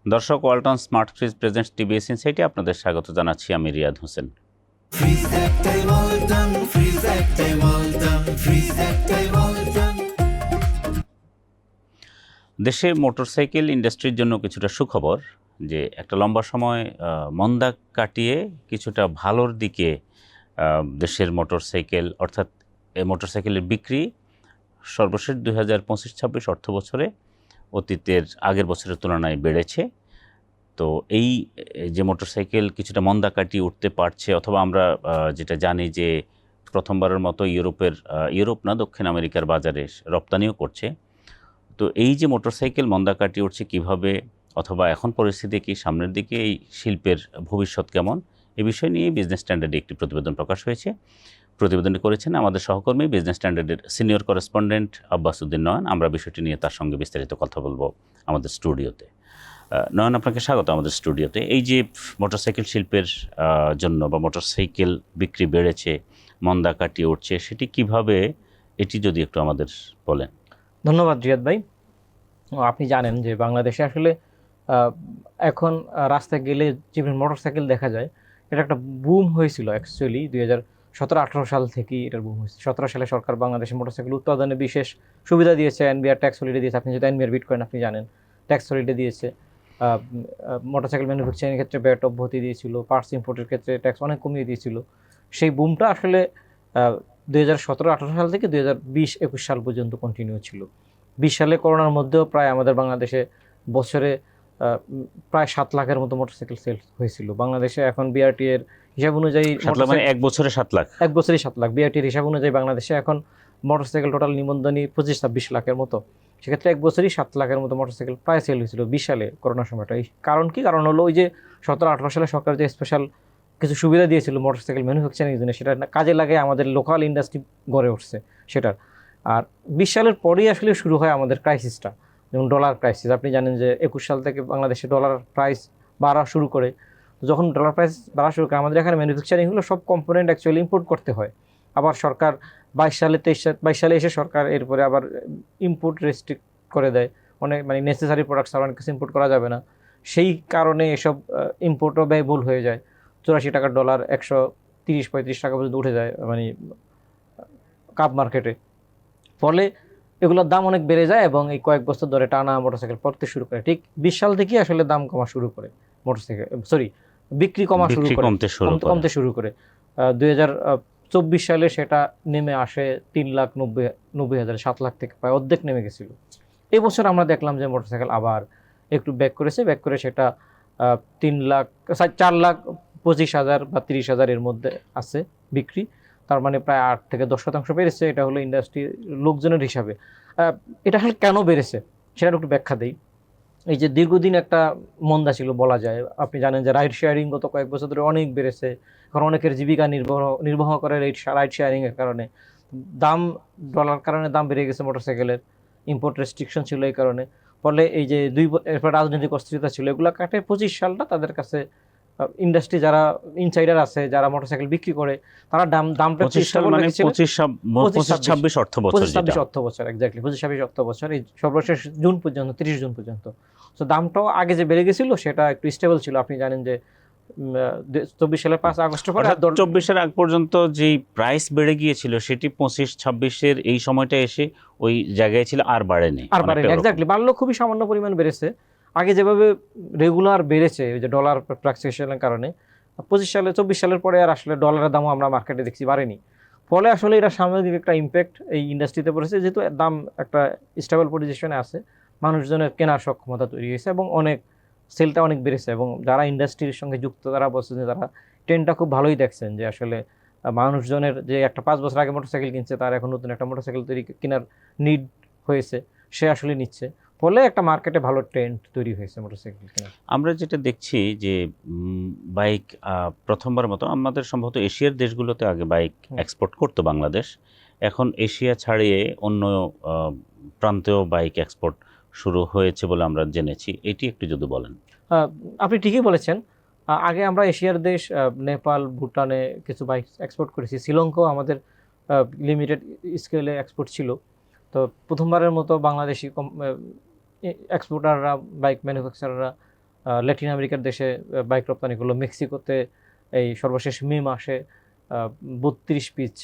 দর্শক, Walton smart fridge presents TBS ইনসাইটে আপনাদের স্বাগত জানাচ্ছি। আমি রিয়াদ হোসেন। দেশে মোটরসাইকেল ইন্ডাস্ট্রির জন্য কিছুটা সুখবর যে একটা লম্বা সময় মন্দা কাটিয়ে কিছুটা ভালোর দিকে দেশের মোটরসাইকেল অর্থাৎ মোটরসাইকেলের বিক্রি সর্বশেষ 2025-26 অর্থ বছরে অতীতের আগের বছরের তুলনায় বেড়েছে। তো এই যে মোটরসাইকেল কিছুটা মন্দা কাটিয়ে উঠতে পারছে, অথবা আমরা যেটা জানি যে প্রথমবারের মতো ইউরোপ না দক্ষিণ আমেরিকার বাজারে রপ্তানিও করছে। তো এই যে মোটরসাইকেল মন্দা কাটিয়ে উঠছে কিভাবে, অথবা এখন পরিস্থিতি কি, সামনের দিকে এই শিল্পের ভবিষ্যৎ কেমন, এ বিষয় নিয়ে বিজনেস স্ট্যান্ডার্ডে একটি প্রতিবেদন প্রকাশ হয়েছে। প্রতিবেদনটি করেছেন আমাদের সহকর্মী বিজনেস স্ট্যান্ডার্ডের সিনিয়র করেসপন্ডেন্ট আব্বাস উদ্দিন নয়ন। আমরা বিষয়টি নিয়ে তার সঙ্গে বিস্তারিত কথা বলবো আমাদের স্টুডিওতে। নয়ন, আপনাকে স্বাগত আমাদের স্টুডিওতে। এই যে মোটরসাইকেল শিল্পের জন্য বা মোটরসাইকেল বিক্রি বেড়েছে, মন্দা কাটিয়ে উঠছে, সেটি কিভাবে, এটি যদি একটু আমাদের বলেন। ধন্যবাদ রিয়াদ ভাই। আপনি জানেন যে বাংলাদেশে আসলে এখন রাস্তায় গেলে যে মোটরসাইকেল দেখা যায়, এটা একটা বুম হয়েছিল অ্যাকচুয়ালি 2017-18 সাল থেকেই এটার বুম হয়েছে। 17 সালে সরকার বাংলাদেশে মোটরসাইকেল উৎপাদনে বিশেষ সুবিধা দিয়েছে, এনবিআর ট্যাক্স হলিডে দিয়েছে। আপনি যদি এনবিআর বিট করেন আপনি জানেন, ট্যাক্স হলিডে দিয়েছে। মোটরসাইকেল ম্যানুফ্যাকচারিংয়ের ক্ষেত্রে ব্যাট অব্যাহতি দিয়েছিল, পার্টস ইম্পোর্টের ক্ষেত্রে ট্যাক্স অনেক কমিয়ে দিয়েছিল। সেই বুমটা আসলে 2017-18 সাল থেকে 2020-21 সাল পর্যন্ত কন্টিনিউ ছিল। 20 সালে করোনার মধ্যেও প্রায় আমাদের বাংলাদেশে বছরে প্রায় 7 লাখের মতো মোটরসাইকেল সেল হয়েছিল। বাংলাদেশে এখন বিআরটি এর হিসাব অনুযায়ী মানে এক বছরে 7 লাখ, এক বছরই 7 লাখ। বিআরটির হিসাব অনুযায়ী বাংলাদেশে এখন মোটরসাইকেল টোটাল নিবন্ধনী 25-26 লাখের মতো। সেক্ষেত্রে এক বছরই 7 লাখের মতো মোটরসাইকেল প্রায় সেল হয়েছিল 20 সালে করোনার সময়টা। এই কারণ কি? কারণ হলো ওই যে 17-18 সালে সরকার যে স্পেশাল কিছু সুবিধা দিয়েছিল মোটরসাইকেল ম্যানুফ্যাকচারিং জন্য, সেটা কাজে লাগে আমাদের লোকাল ইন্ডাস্ট্রি গড়ে উঠছে সেটার। আর 20 সালের পরেই আসলে শুরু হয় আমাদের ক্রাইসিসটা, যেমন ডলার ক্রাইসিস। আপনি জানেন যে 21 সাল থেকে বাংলাদেশে ডলার প্রাইস বাড়া শুরু করে। যখন ডলার প্রাইস বাড়া শুরু করে, আমাদের এখানে ম্যানুফ্যাকচারিংগুলো সব কম্পোনেন্ট অ্যাকচুয়ালি ইম্পোর্ট করতে হয়। আবার সরকার 22 সালে এসে সরকার এরপরে আবার ইম্পোর্ট রেস্ট্রিক্ট করে দেয়। অনেক নেসেসারি প্রোডাক্টস আর অনেক কিছু ইম্পোর্ট করা যাবে না। সেই কারণে এসব ইম্পোর্টও ব্যয়বহুল হয়ে যায়। 84 টাকার ডলার 130-35 টাকা পর্যন্ত উঠে যায় কাপ মার্কেটে। ফলে এগুলোর দাম অনেক বেড়ে যায় এবং এই কয়েক বছর ধরে টানা মোটরসাইকেল পড়তে শুরু করে। ঠিক 20 সাল থেকেই আসলে দাম কমা শুরু করে, বিক্রি কমতে শুরু করে। 2024 সালে সেটা নেমে আসে 3,90,000, 7 লাখ থেকে প্রায় অর্ধেক নেমে গেছিল। এই বছর আমরা দেখলাম যে মোটরসাইকেল আবার একটু ব্যাক করে সেটা 4,25,000 বা 30,000 এর মধ্যে আছে বিক্রি। তার মানে প্রায় 8-10% বেড়েছে। এটা হলো ইন্ডাস্ট্রি লোকজনের হিসাবে। এটা আসলে কেন বেড়েছে সেটা একটু ব্যাখ্যা দেই। এই যে দীর্ঘদিন একটা মন্দা ছিল বলা যায়। আপনি জানেন যে রাইড শেয়ারিং গত কয়েক বছর ধরে অনেক বেড়েছে। কারণ অনেকের জীবিকা নির্বাহ করে রাইড শেয়ারিংয়ের কারণে। ডলার কারণে দাম বেড়ে গেছে মোটরসাইকেলের, ইম্পোর্ট রেস্ট্রিকশন ছিল এই কারণে। ফলে এই যে এরপর রাজনৈতিক অস্থিরতা ছিল, এগুলো কাটে 25 সালটা তাদের কাছে ইন্ডাস্ট্রি যারা ইনসাইডার আছে, যারা মোটরসাইকেল বিক্রি করে, তারা দামটা 25-26 অর্থ বছর, এক্স্যাক্টলি 25-26 অর্থ বছর, এই সর্বশেষ জুন পর্যন্ত, 30 জুন পর্যন্ত। তো দামটাও আগে যে বেড়ে গেছিল সেটা একটু স্টেবল ছিল। আপনি জানেন যে 24 সালের 5 আগস্টের পরে 24-এর আগ পর্যন্ত যেই প্রাইস বেড়ে গিয়েছিল সেটি 25-26-এর এই সময়টা এসে ওই জায়গায় ছিল, আর বাড়েনি। এক্স্যাক্টলি বাড়লো, খুবই সামান্য পরিমাণ বেড়েছে। আগে যেভাবে রেগুলার বেড়েছে ওই যে ডলার ফ্লাকচুয়েশনের কারণে, 24 সালের পরে আর আসলে ডলারের দামও আমরা মার্কেটে দেখছি বাড়েনি। ফলে আসলে এটা সামগ্রিক একটা ইম্প্যাক্ট এই ইন্ডাস্ট্রিতে পড়েছে। যেহেতু দাম একটা স্টেবল পজিশনে আছে, মানুষজনের কেনার সক্ষমতা তৈরি হয়েছে এবং সেলটা অনেক বেড়েছে। এবং যারা ইন্ডাস্ট্রির সঙ্গে যুক্ত তারা বলছেন যে তারা ট্রেন্ডটা খুব ভালোই দেখছেন, যে আসলে মানুষজনের যে একটা 5 বছর আগে মোটরসাইকেল কিনছে, তার এখন নতুন একটা মোটরসাইকেল কেনার নিড হয়েছে, সে আসলে নিচ্ছে। ফলে একটা মার্কেটে ভালো ট্রেন্ড তৈরি হয়েছে মোটরসাইকেল কেনার। আমরা যেটা দেখছি যে বাইক প্রথমবার মতো আমাদের সম্ভবত এশিয়ার দেশগুলোতে আগে বাইক এক্সপোর্ট করতো বাংলাদেশ, এখন এশিয়া ছাড়িয়ে অন্য প্রান্তেও বাইক এক্সপোর্ট শুরু হয়েছে বলে আমরা জেনেছি। এটি একটু যদি বলেন। আপনি ঠিকই বলেছেন। আগে আমরা এশিয়ার দেশ নেপাল, ভুটানে কিছু বাইক এক্সপোর্ট করেছি। শ্রীলঙ্কাও আমাদের লিমিটেড স্কেলে এক্সপোর্ট ছিল। তো প্রথমবারের মতো বাংলাদেশি এক্সপোর্টাররা, বাইক ম্যানুফ্যাকচারাররা ল্যাটিন আমেরিকার দেশে বাইক রপ্তানি করলো। মেক্সিকোতে এই সর্বশেষ মে মাসে 32 পিস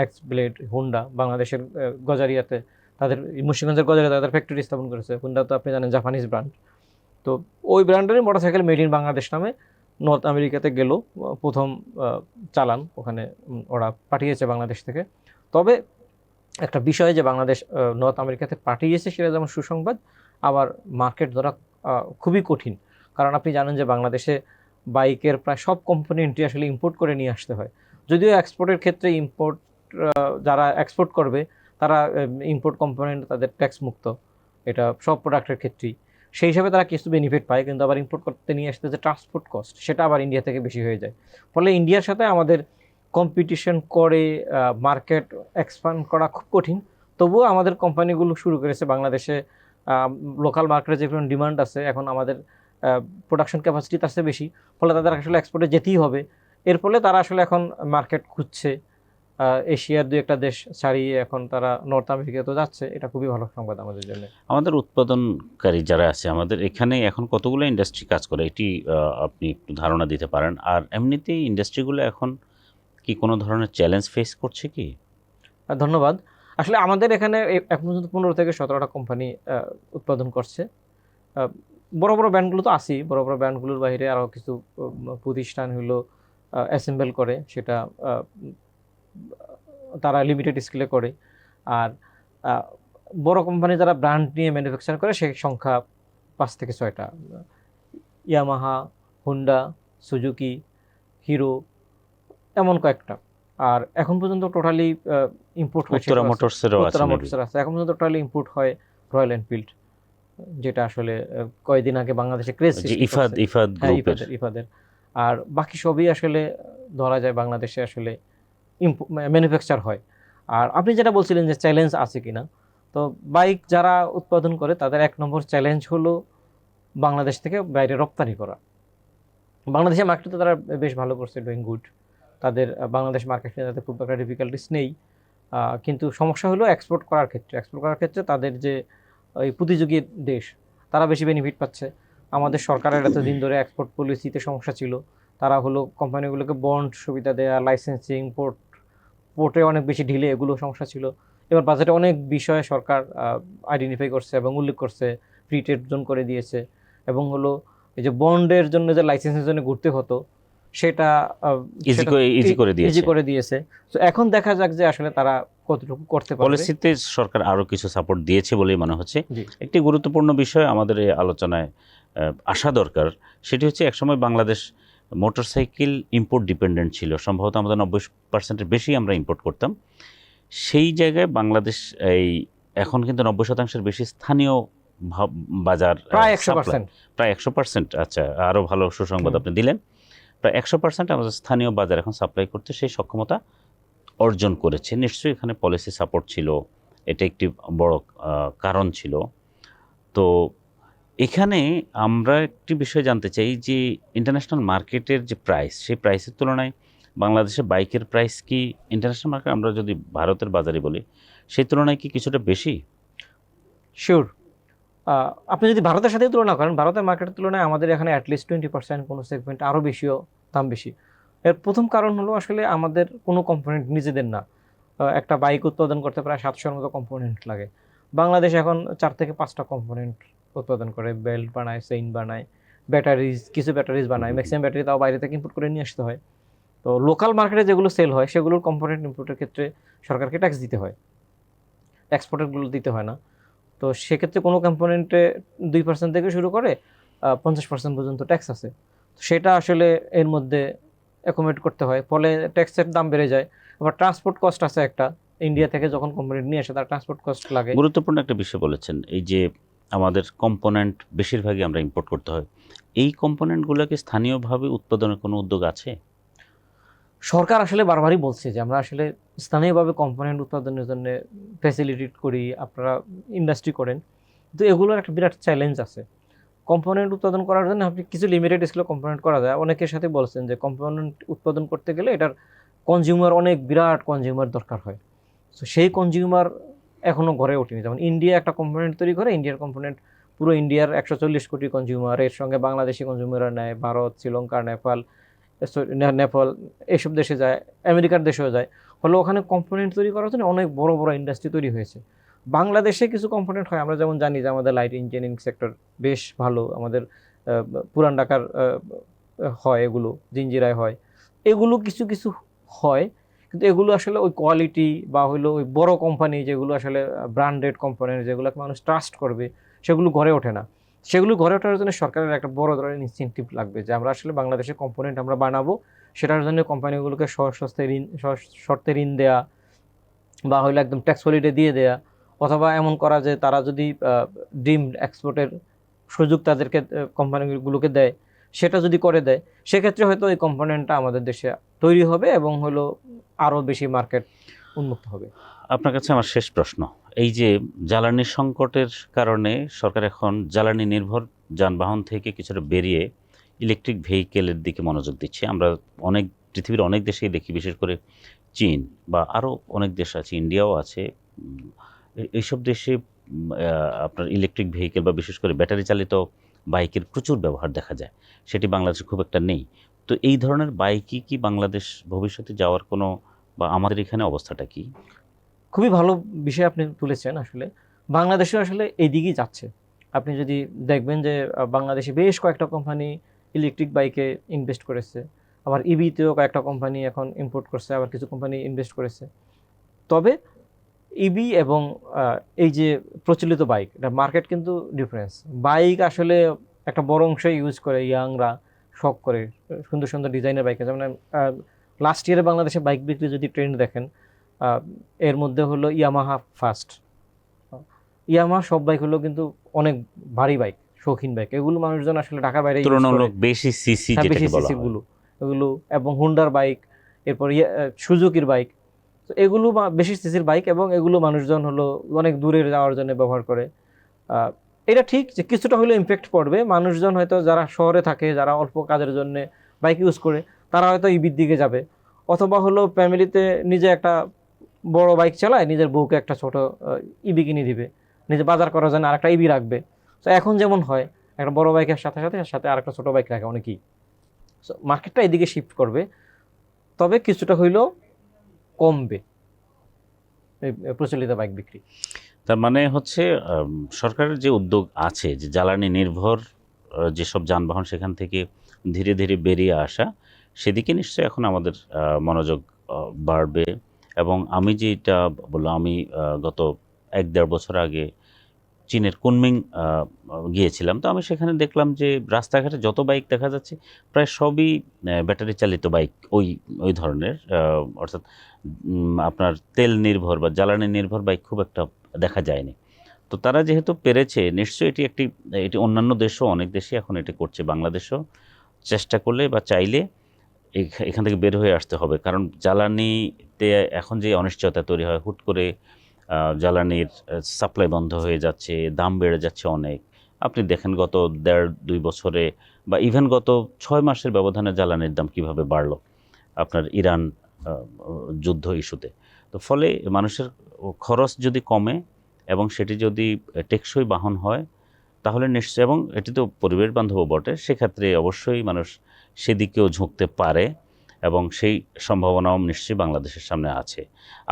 এক্স ব্লেড হুন্ডা বাংলাদেশের গজারিয়াতে তাদের মুন্সিগঞ্জের গজারিয়াতে তাদের ফ্যাক্টরি স্থাপন করেছে। হুন্ডা তো আপনি জানেন জাপানিজ ব্র্যান্ড। তো ওই ব্র্যান্ডেরই মোটরসাইকেল মেড ইন বাংলাদেশ নামে নর্থ আমেরিকাতে গেল প্রথম চালান ওখানে ওরা পাঠিয়েছে বাংলাদেশ থেকে। তবে একটা বিষয় যে বাংলাদেশ নর্থ আমেরিকাতে পাঠিয়েছে সেটা যেমন সুসংবাদ, আবার মার্কেট ধরা খুবই কঠিন। কারণ আপনি জানেন যে বাংলাদেশে বাইকের প্রায় সব কম্পোনেন্টই আসলে ইম্পোর্ট করে নিয়ে আসতে হয়। যদিও এক্সপোর্টের ক্ষেত্রে ইম্পোর্ট যারা এক্সপোর্ট করবে তারা ইম্পোর্ট কম্পোনেন্ট তাদের ট্যাক্স মুক্ত, এটা সব প্রোডাক্টের ক্ষেত্রেই। সেই হিসাবে তারা কিছু বেনিফিট পায়, কিন্তু আবার ইম্পোর্ট করতে নিয়ে আসতে যে ট্রান্সপোর্ট কস্ট সেটা আবার ইন্ডিয়া থেকে বেশি হয়ে যায়। ফলে ইন্ডিয়ার সাথে আমাদের কম্পিটিশন করে মার্কেট এক্সপান্ড করা খুব কঠিন। তবুও আমাদের কোম্পানিগুলো শুরু করেছে বাংলাদেশে। লোকাল মার্কেটে যে পরিমাণ ডিমান্ড আছে, এখন আমাদের প্রোডাকশন ক্যাপাসিটি তার চেয়ে বেশি, ফলে তাদের আসলে এক্সপোর্টে যেতেই হবে। এর ফলে তারা আসলে এখন মার্কেট খুঁজছে, এশিয়ার 2-1টা দেশ ছাড়িয়ে এখন তারা নর্থ আমেরিকাতে যাচ্ছে। এটা খুবই ভালো সংবাদ আমাদের জন্য। আমাদের উৎপাদনকারী যারা আছে আমাদের এখানে এখন কতগুলো ইন্ডাস্ট্রি কাজ করে, এটি আপনি একটু ধারণা দিতে পারেন? আর এমনিতেই ইন্ডাস্ট্রিগুলো এখন কি কোনো ধরনের চ্যালেঞ্জ ফেস করছে কি? ধন্যবাদ। আসলে আমাদের এখানে এখন পর্যন্ত 15 থেকে 17টা কোম্পানি উৎপাদন করছে। বড় বড় ব্র্যান্ডগুলো তো আছেই, বড় বড় ব্র্যান্ডগুলোর বাইরে আরও কিছু প্রতিষ্ঠান হলো অ্যাসেম্বল করে, সেটা তারা লিমিটেড স্কেলে করে। আর বড় কোম্পানি যারা ব্র্যান্ড নিয়ে ম্যানুফ্যাকচার করে সেই সংখ্যা 5 থেকে 6টা। ইয়ামাহা, হুন্ডা, সুজুকি, হিরো, এমন কয়েকটা। আর এখন পর্যন্ত টোটালি ইম্পোর্ট হয় উত্তরা মোটরসেরও আছে, উত্তরা মোটরসের আছে। এখন পর্যন্ত টোটালি ইম্পোর্ট হয় রয়্যাল এনফিল্ড, যেটা আসলে কয়েকদিন আগে বাংলাদেশে ক্রেজ ইফাদ গ্রুপের। ইফাদের। আর বাকি সবই আসলে ধরা যায় বাংলাদেশে আসলে ম্যানুফ্যাকচার হয়। আর আপনি যেটা বলছিলেন যে চ্যালেঞ্জ আছে কিনা, তো বাইক যারা উৎপাদন করে তাদের 1 নম্বর চ্যালেঞ্জ হলো বাংলাদেশ থেকে বাইরে রপ্তানি করা। বাংলাদেশের মার্কেটে তারা বেশ ভালো করছে, ডুইং গুড। তাদের বাংলাদেশ মার্কেটে তাদের খুব একটা ডিফিকাল্টিস নেই। কিন্তু সমস্যা হলো এক্সপোর্ট করার ক্ষেত্রে। এক্সপোর্ট করার ক্ষেত্রে তাদের যে ওই প্রতিযোগী দেশ তারা বেশি বেনিফিট পাচ্ছে। আমাদের সরকারের এতদিন ধরে এক্সপোর্ট পলিসিতে সমস্যা ছিল। তারা হলো কোম্পানিগুলোকে বন্ড সুবিধা দেওয়া, লাইসেন্সিং, পোর্টে অনেক বেশি ঢিলে, এগুলো সমস্যা ছিল। এবার বাজেটে অনেক বিষয়ে সরকার আইডেন্টিফাই করছে এবং উল্লেখ করছে, ফ্রি ট্রেড জোন করে দিয়েছে। এবং হলো এই যে বন্ডের জন্য যে লাইসেন্সের জন্য ঘুরতে হতো সেটা ইজি করে দিয়েছে। তো এখন দেখা যাক যে আসলে তারা কতটুকু করতে পারবে। পলিসিতে সরকার আরও কিছু সাপোর্ট দিয়েছে বলেই মনে হচ্ছে। একটি গুরুত্বপূর্ণ বিষয় আমাদের এই আলোচনায় আসা দরকার, সেটি হচ্ছে একসময় বাংলাদেশ মোটরসাইকেল ইম্পোর্ট ডিপেন্ডেন্ট ছিল। সম্ভবত আমাদের 90%-এর বেশি আমরা ইম্পোর্ট করতাম। সেই জায়গায় বাংলাদেশ এখন কিন্তু 90%-এর বেশি স্থানীয় বাজার, প্রায় 100%। আচ্ছা, আরও ভালো সুসংবাদ আপনি দিলেন। প্রায় 100% আমাদের স্থানীয় বাজার এখন সাপ্লাই করতে সেই সক্ষমতা অর্জন করেছে। নিশ্চয়ই এখানে পলিসি সাপোর্ট ছিল, এটা একটি বড় কারণ ছিল। তো এখানে আমরা একটি বিষয় জানতে চাই যে ইন্টারন্যাশনাল মার্কেটের যে প্রাইস, সেই প্রাইসের তুলনায় বাংলাদেশে বাইকের প্রাইস কি ইন্টারন্যাশনাল মার্কেট, আমরা যদি ভারতের বাজারে বলি, সেই তুলনায় কি কিছুটা বেশি? শিওর। আপনি যদি ভারতের সাথে তুলনা করেন, ভারতের মার্কেটের তুলনায় আমাদের এখানে অ্যাটলিস্ট 20%, কোনো সেগমেন্ট আরও বেশিও দাম বেশি। এর প্রথম কারণ হলো আসলে আমাদের কোনো কম্পোনেন্ট নিজেদের না। একটা বাইক উৎপাদন করতে প্রায় 700-এর মতো কম্পোনেন্ট লাগে। বাংলাদেশ এখন 4 থেকে 5টা কম্পোনেন্ট উৎপাদন করে, বেল্ট বানায়, চেইন বানায়, কিছু ব্যাটারিজ বানায়। ম্যাক্সিমাম ব্যাটারি তাও বাইরে থেকে ইম্পোর্ট করে নিয়ে আসতে হয়। তো লোকাল মার্কেটে যেগুলো সেল হয় সেগুলোর কম্পোনেন্ট ইম্পোর্টের ক্ষেত্রে সরকারকে ট্যাক্স দিতে হয়, এক্সপোর্টেরগুলো দিতে হয় না। তো সেক্ষেত্রে কোনো কম্পোনেন্টে 2% থেকে শুরু করে 50% পর্যন্ত ট্যাক্স আছে। সেটা আসলে এর মধ্যে অ্যাকোমোডেট করতে হয়, ফলে ট্যাক্সের দাম বেড়ে যায়। আবার ট্রান্সপোর্ট কস্ট আছে একটা, ইন্ডিয়া থেকে যখন কম্পোনেন্ট নিয়ে আসে তার ট্রান্সপোর্ট কস্ট লাগে। গুরুত্বপূর্ণ একটা বিষয় বলেছেন, এই যে আমাদের কম্পোনেন্ট বেশিরভাগই আমরা ইম্পোর্ট করতে হয়, এই কম্পোনেন্টগুলোকে স্থানীয়ভাবে উৎপাদনের কোনো উদ্যোগ আছে? সরকার আসলে বারবারই বলছে যে আমরা আসলে স্থানীয়ভাবে কম্পোনেন্ট উৎপাদনের জন্য ফ্যাসিলিটেট করি, আপনারা ইন্ডাস্ট্রি করেন। কিন্তু এগুলোর একটা বিরাট চ্যালেঞ্জ আছে। কম্পোনেন্ট উৎপাদন করার জন্য আপনি কিছু লিমিটেড স্কেলে কম্পোনেন্ট করা যায়। অনেকের সাথে বলছেন যে কম্পোনেন্ট উৎপাদন করতে গেলে এটার অনেক বিরাট কনজিউমার দরকার হয়। তো সেই কনজিউমার এখনও ঘরে ওঠেনি। যেমন ইন্ডিয়া একটা কম্পোনেন্ট তৈরি করে, ইন্ডিয়ার কম্পোনেন্ট পুরো ইন্ডিয়ার 140 কোটি কনজিউমার, এর সঙ্গে বাংলাদেশি কনজিউমাররা নেয়, ভারত, শ্রীলঙ্কা, নেপাল এইসব দেশে যায়, আমেরিকার দেশেও যায়। ফলে ওখানে কম্পোনেন্ট তৈরি করার জন্য অনেক বড় বড় ইন্ডাস্ট্রি তৈরি হয়েছে। বাংলাদেশে কিছু কম্পোনেন্ট হয়, আমরা যেমন জানি যে আমাদের লাইট ইঞ্জিনিয়ারিং সেক্টর বেশ ভালো, আমাদের পুরান ঢাকার হয়, এগুলো জিঞ্জিরায় হয়, এগুলো কিছু কিছু হয়, কিন্তু এগুলো আসলে ওই কোয়ালিটি বা হলো ওই বড় কোম্পানি যেগুলো আসলে ব্র্যান্ডেড কম্পোনেন্ট যেগুলোকে মানুষ ট্রাস্ট করবে, সেগুলো গড়ে ওঠে না। সেগুলো গড়ে ওঠার জন্য সরকারের একটা বড় ধরনের ইনসেন্টিভ লাগবে, যে আমরা আসলে বাংলাদেশের কম্পোনেন্ট আমরা বানাবো, সেটার জন্য কোম্পানিগুলোকে সহজ শর্তে ঋণ দেয়া বা হইলে একদম ট্যাক্স হলিডে দিয়ে দেয়া, অথবা এমন করা যে তারা যদি ডিমড এক্সপোর্টের সুযোগ তাদেরকে কোম্পানিগুলোকে দেয়, সেটা যদি করে দেয়, সেক্ষেত্রে হয়তো এই কম্পোনেন্টটা আমাদের দেশে তৈরি হবে এবং হলো আরও বেশি মার্কেট উন্মুক্ত হবে। আপনার কাছে আমার শেষ প্রশ্ন, এই যে জ্বালানি সংকটের কারণে সরকার এখন জ্বালানি নির্ভর যানবাহন থেকে কিছুটা বেরিয়ে ইলেকট্রিক ভেহিকেলের দিকে মনোযোগ দিচ্ছে। আমরা পৃথিবীর অনেক দেশেই দেখি, বিশেষ করে চীন বা আরও অনেক দেশ আছে, ইন্ডিয়াও আছে, এইসব দেশে আপনার ইলেকট্রিক ভেহিকেল বা বিশেষ করে ব্যাটারি চালিত বাইকের প্রচুর ব্যবহার দেখা যায়, সেটি বাংলাদেশে খুব একটা নেই। তো এই ধরনের বাইকই কি বাংলাদেশ ভবিষ্যতে যাওয়ার কোনো, বা আমাদের এখানে অবস্থাটা কি? খুবই ভালো বিষয় আপনি তুলেছেন। আসলে বাংলাদেশে আসলে এই দিকেই যাচ্ছে। আপনি যদি দেখবেন যে বাংলাদেশে বেশ কয়েকটা কোম্পানি ইলেকট্রিক বাইকে ইনভেস্ট করেছে, আবার ইভিতেও কয়েকটা কোম্পানি এখন ইম্পোর্ট করছে, আবার কিছু কোম্পানি ইনভেস্ট করেছে। তবে ইভি এবং এই যে প্রচলিত বাইক, এটা মার্কেট কিন্তু ডিফারেন্স। বাইক আসলে একটা বড় অংশ ইউজ করে ইয়াংরা, শখ করে সুন্দর সুন্দর ডিজাইনের বাইক। যেমন লাস্ট ইয়ারে বাংলাদেশে বাইক বিক্রি যদি ট্রেন্ড দেখেন, এর মধ্যে হলো ইয়ামাহা ফার্স্ট। ইয়ামাহা সব বাইক হলো কিন্তু অনেক ভারী বাইক, শৌখিন বাইক, এগুলো মানুষজন আসলে ঢাকার বাইরে তুলনামূলক বেশি সিসি যেটাকে বলা হয় এগুলো, এবং হুন্ডার বাইক, এরপর সুজুকির বাইক। তো এগুলো বেশি সিসির বাইক, এবং এগুলো মানুষজন হলো অনেক দূরে যাওয়ার জন্য ব্যবহার করে। এটা ঠিক যে কিছুটা হলেও ইম্প্যাক্ট পড়বে, মানুষজন হয়তো যারা শহরে থাকে, যারা অল্প কাজের জন্য বাইক ইউজ করে, তারা হয়তো ইবির দিকে যাবে, অথবা হলো ফ্যামিলিতে নিজে একটা বড় বাইক চালায়, নিজের বউকে একটা ছোট ইবি কিনে দিবে, নিজে বাজার করার জন্য আরেকটা ইবি রাখবে। তো এখন যেমন হয়, একটা বড় বাইকের সাথে সাথে সাথে আরেকটা ছোট বাইক রাখে অনেকেই। সো মার্কেটটা এদিকে শিফট করবে, তবে কিছুটা হইলেও কমবে প্রচলিত বাইক বিক্রি। তার মানে হচ্ছে সরকারের যে উদ্যোগ আছে যে জ্বালানি নির্ভর যেসব যানবাহন সেখান থেকে ধীরে ধীরে বেরিয়ে আসা, সেদিকে নিশ্চয়ই এখন আমাদের মনোযোগ বাড়বে। এবং আমি যেটা বললাম, আমি গত 1-1.5 বছর আগে চীনের কুনমিং গিয়েছিলাম। তো আমি সেখানে দেখলাম যে রাস্তাঘাটে যত বাইক দেখা যাচ্ছে প্রায় সবই ব্যাটারি চালিত বাইক, ওই ধরনের, অর্থাৎ আপনার তেল নির্ভর বা জ্বালানি নির্ভর বাইক খুব একটা দেখা যায়নি। তো তারা যেহেতু পেরেছে, নিশ্চয়ই এটি অন্যান্য দেশও, অনেক দেশই এখন এটি করছে। বাংলাদেশও চেষ্টা করলে বা চাইলে এখান থেকে বের হয়ে আসতে হবে। কারণ জ্বালানিতে এখন যে অনিশ্চয়তা তৈরি হয়, হুট করে জ্বালানির সাপ্লাই বন্ধ হয়ে যাচ্ছে, দাম বেড়ে যাচ্ছে অনেক। আপনি দেখেন গত 1.5-2 বছরে বা ইভেন গত 6 মাসের ব্যবধানে জ্বালানির দাম কিভাবে বাড়লো আপনার ইরান যুদ্ধ ইস্যুতে। তো ফলে মানুষের খরচ যদি কমে এবং সেটি যদি টেকসই বাহন হয়, তাহলে নিশ্চয়ই, এবং এটি তো পরিবেশ বান্ধবও বটে, সেক্ষেত্রে অবশ্যই মানুষ সেদিকেও ঝুঁকতে পারে, এবং সেই সম্ভাবনাও নিশ্চয়ই বাংলাদেশের সামনে আছে।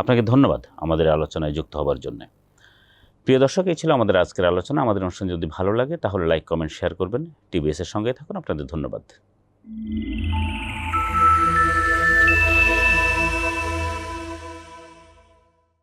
আপনাকে ধন্যবাদ আমাদের আলোচনায় যুক্ত হবার জন্য। প্রিয় দর্শক, এই ছিল আমাদের আজকের আলোচনা। আমাদের অনুষ্ঠান যদি ভালো লাগে তাহলে লাইক, কমেন্ট, শেয়ার করবেন। টিবিএস এর সঙ্গে থাকুন। আপনাদের ধন্যবাদ।